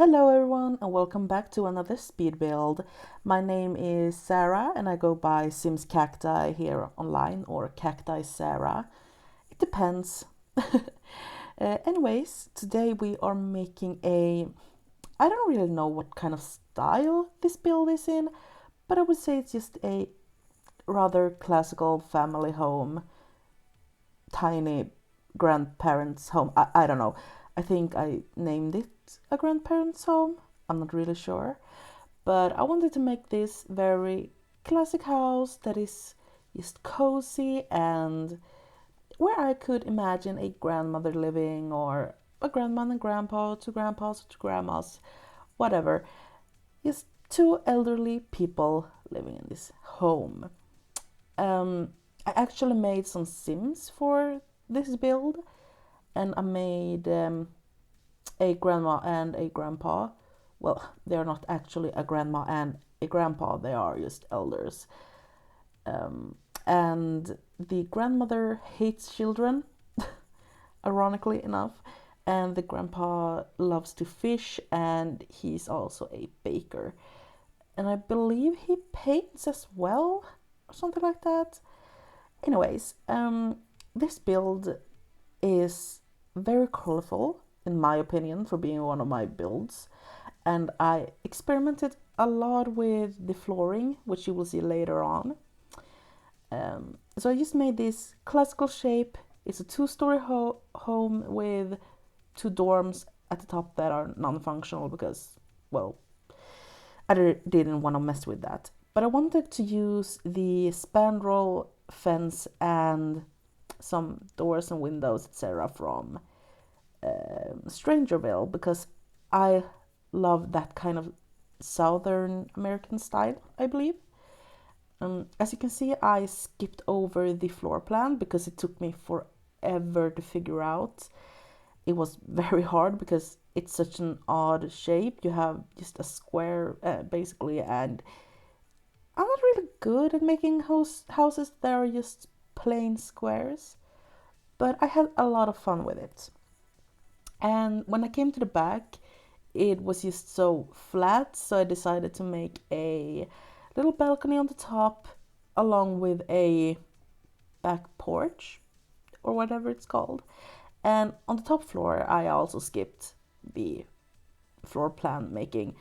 Hello everyone and welcome back to another speed build. My name is Sarah and I go by Sims Cacti here online or Cacti Sarah. It depends. Anyways, today we are making I don't really know what kind of style this build is in, but I would say it's just a rather classical family home, tiny grandparents' home. I don't know. I think I named it a grandparents' home. I'm not really sure. But I wanted to make this very classic house that is just cozy and where I could imagine a grandmother living or a grandma and grandpa, two grandpas, two grandmas, whatever. Just two elderly people living in this home. I actually made some Sims for this build and I made a grandma and a grandpa. Well, they're not actually a grandma and a grandpa, they are just elders. And the grandmother hates children, ironically enough, and the grandpa loves to fish and he's also a baker. And I believe he paints as well, or something like that. Anyways, this build is very colorful, in my opinion, for being one of my builds. And I experimented a lot with the flooring, which you will see later on. So I just made this classical shape. It's a two-story home with two dorms at the top that are non-functional because, well, I didn't want to mess with that. But I wanted to use the spandrel fence and some doors and windows, etc., from Strangerville because I love that kind of Southern American style, I believe. As you can see, I skipped over the floor plan because it took me forever to figure out. It was very hard because it's such an odd shape. You have just a square, basically, and I'm not really good at making houses that are just plain squares, but I had a lot of fun with it. And when I came to the back, it was just so flat, so I decided to make a little balcony on the top along with a back porch or whatever it's called. And on the top floor, I also skipped the floor plan making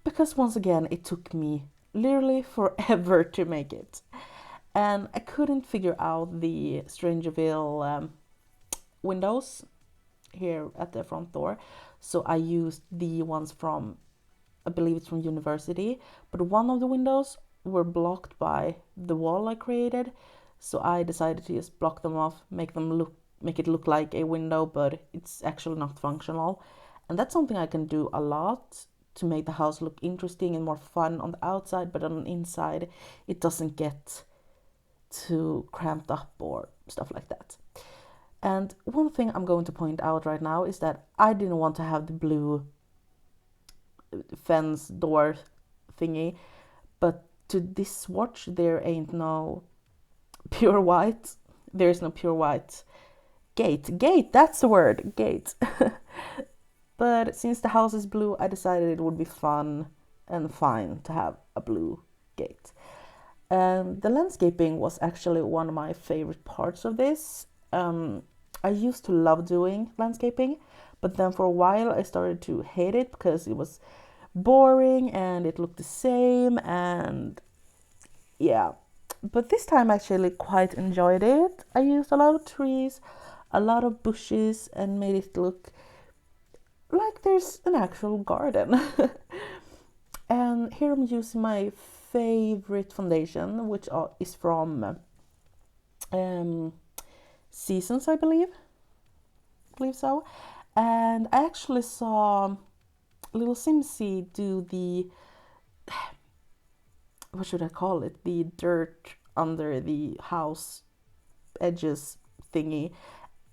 because once again, it took me literally forever to make it. And I couldn't figure out the Strangerville windows here at the front door. So I used the ones from, I believe it's from university, but one of the windows were blocked by the wall I created. So I decided to just block them off, make it look like a window, but it's actually not functional. And that's something I can do a lot to make the house look interesting and more fun on the outside, but on the inside it doesn't get too cramped up or stuff like that. And one thing I'm going to point out right now is that I didn't want to have the blue fence door thingy, but to this swatch there ain't no pure white. There's no pure white gate, that's the word, gate. But since the house is blue, I decided it would be fun and fine to have a blue gate. And the landscaping was actually one of my favorite parts of this. I used to love doing landscaping, but then for a while I started to hate it because it was boring and it looked the same, and yeah. But this time I actually quite enjoyed it. I used a lot of trees, a lot of bushes, and made it look like there's an actual garden. And here I'm using my favorite foundation, which is from Seasons, I believe so. And I actually saw little Simsy do the, what should I call it, the dirt under the house edges thingy,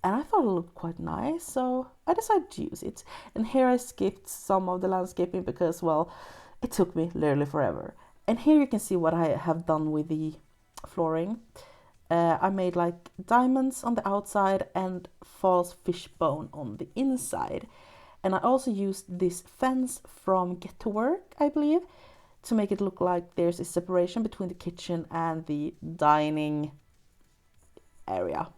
and I thought it looked quite nice, so I decided to use it. And here I skipped some of the landscaping because, well, it took me literally forever. And here you can see what I have done with the flooring. I made like diamonds on the outside and false fish bone on the inside. And I also used this fence from Get to Work, I believe, to make it look like there's a separation between the kitchen and the dining area.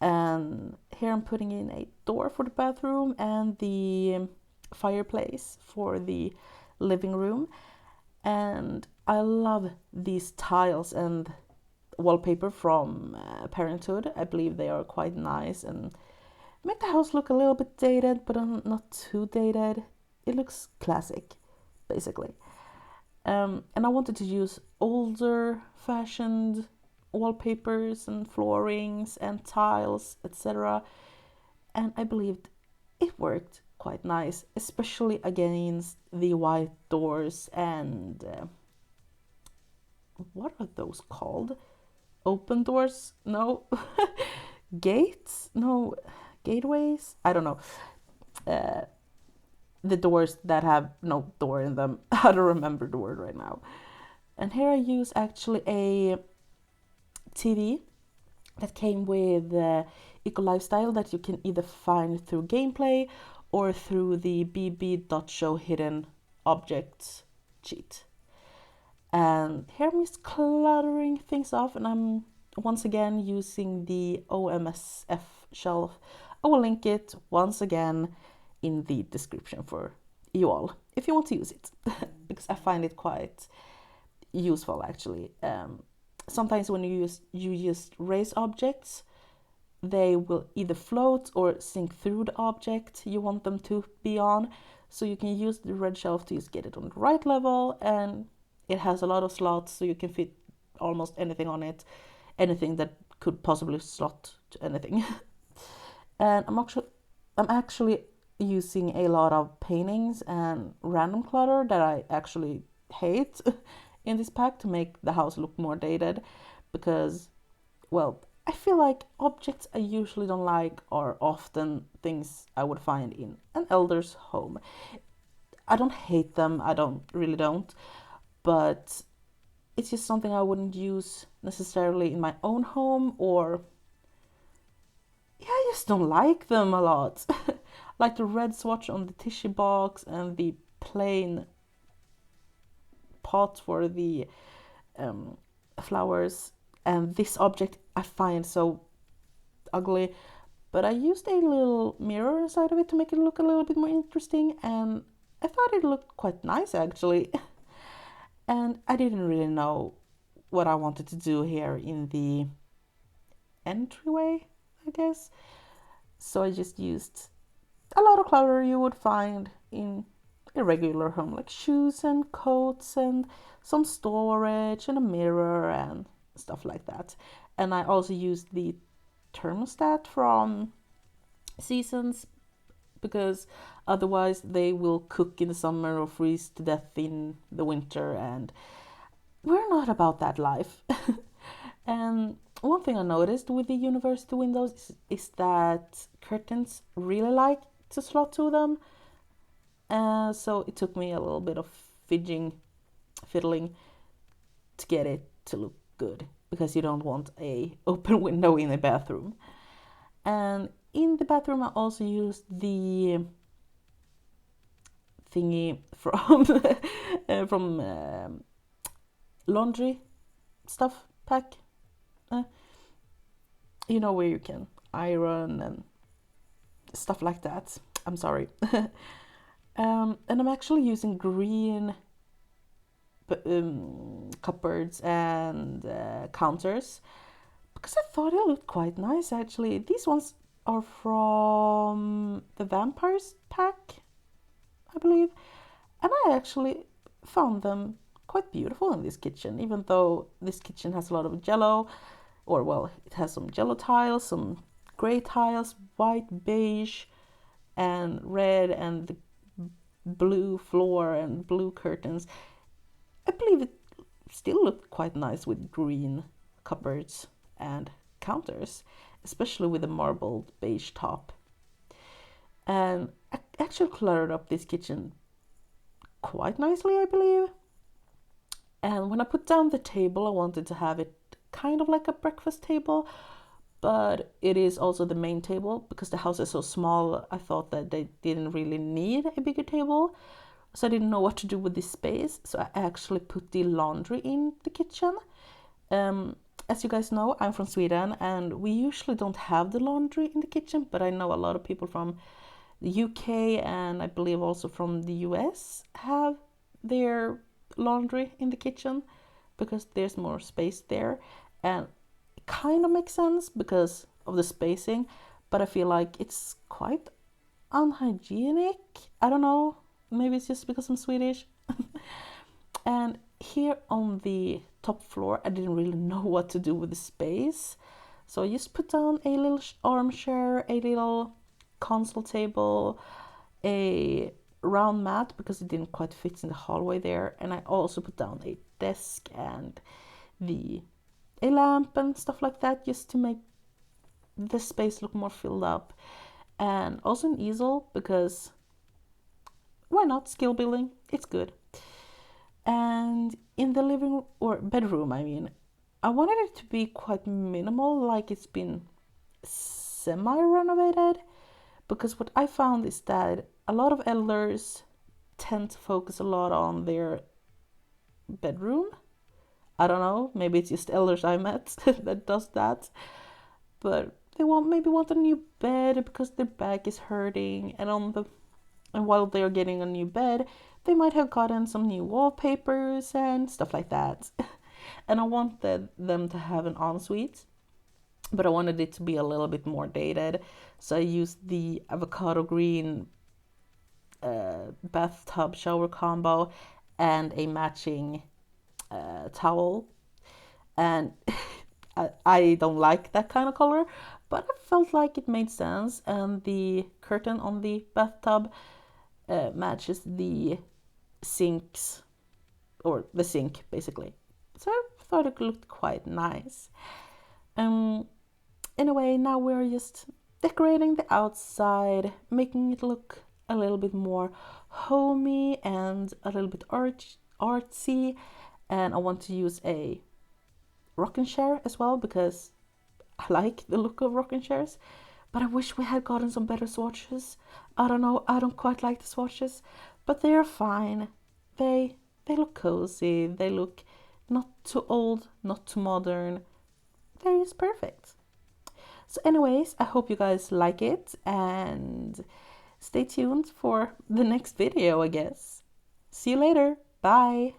And here I'm putting in a door for the bathroom and the fireplace for the living room. And I love these tiles and wallpaper from Parenthood. I believe they are quite nice and make the house look a little bit dated, but not too dated. It looks classic, basically. And I wanted to use older fashioned wallpapers and floorings and tiles, etc. And I believed it worked quite nice, especially against the white doors and what are those called? Open doors? No. Gates? No. Gateways? I don't know. The doors that have no door in them. I don't remember the word right now. And here I use actually a TV that came with Eco Lifestyle that you can either find through gameplay or through the bb.show hidden objects cheat. And here I'm just cluttering things off, and I'm once again using the OMSF shelf. I will link it once again in the description for you all if you want to use it, because I find it quite useful actually. Sometimes when you just raise objects, they will either float or sink through the object you want them to be on. So you can use the red shelf to just get it on the right level, and it has a lot of slots, so you can fit almost anything on it, anything that could possibly slot to anything. And I'm actually using a lot of paintings and random clutter that I actually hate in this pack to make the house look more dated, because, well, I feel like objects I usually don't like are often things I would find in an elder's home. I don't hate them, really don't, but it's just something I wouldn't use necessarily in my own home, or yeah, I just don't like them a lot. Like the red swatch on the tissue box and the plain pot for the flowers, and this object I find so ugly, but I used a little mirror inside of it to make it look a little bit more interesting, and I thought it looked quite nice actually. And I didn't really know what I wanted to do here in the entryway, I guess. So I just used a lot of clutter you would find in a regular home, like shoes and coats and some storage and a mirror and stuff like that. And I also used the thermostat from Seasons, because otherwise they will cook in the summer or freeze to death in the winter, and we're not about that life. And one thing I noticed with the university windows is that curtains really like to slot to them. So it took me a little bit of fiddling to get it to look good, because you don't want a open window in a bathroom. And in the bathroom I also used the thingy from from laundry stuff pack. You know, where you can iron and stuff like that. I'm sorry. And I'm actually using green cupboards and counters, because I thought it looked quite nice actually. These ones are from the Vampires pack, I believe, and I actually found them quite beautiful in this kitchen, even though this kitchen has a lot of jello, or well, it has some jello tiles, some gray tiles, white, beige, and red, and the blue floor and blue curtains. I believe it still looked quite nice with green cupboards and counters, especially with the marbled beige top. And I actually cluttered up this kitchen quite nicely, I believe. And when I put down the table, I wanted to have it kind of like a breakfast table, but it is also the main table. Because the house is so small, I thought that they didn't really need a bigger table, so I didn't know what to do with this space, so I actually put the laundry in the kitchen. As you guys know, I'm from Sweden and we usually don't have the laundry in the kitchen, but I know a lot of people from the UK and I believe also from the US have their laundry in the kitchen because there's more space there, and it kind of makes sense because of the spacing, but I feel like it's quite unhygienic. I don't know, maybe it's just because I'm Swedish. And here on the top floor, I didn't really know what to do with the space. So I just put down a little armchair, a little console table, a round mat because it didn't quite fit in the hallway there. And I also put down a desk and a lamp and stuff like that just to make the space look more filled up. And also an easel because why not? Skill building, it's good. And in the living or bedroom, I wanted it to be quite minimal, like it's been semi-renovated, because what I found is that a lot of elders tend to focus a lot on their bedroom. I don't know, maybe it's just elders I met that does that, but they maybe want a new bed because their back is hurting, and while they're getting a new bed, they might have gotten some new wallpapers and stuff like that. And I wanted them to have an ensuite, but I wanted it to be a little bit more dated. So I used the avocado green bathtub shower combo and a matching towel. And I don't like that kind of color, but I felt like it made sense. And the curtain on the bathtub matches the sinks, or the sink basically. So I thought it looked quite nice. Anyway, now we're just decorating the outside, making it look a little bit more homey and a little bit artsy. And I want to use a rocking chair as well because I like the look of rocking chairs. But I wish we had gotten some better swatches. I don't know, I don't quite like the swatches, but they're fine. They look cozy, they look not too old, not too modern. They're just perfect. So anyways, I hope you guys like it and stay tuned for the next video, I guess. See you later. Bye.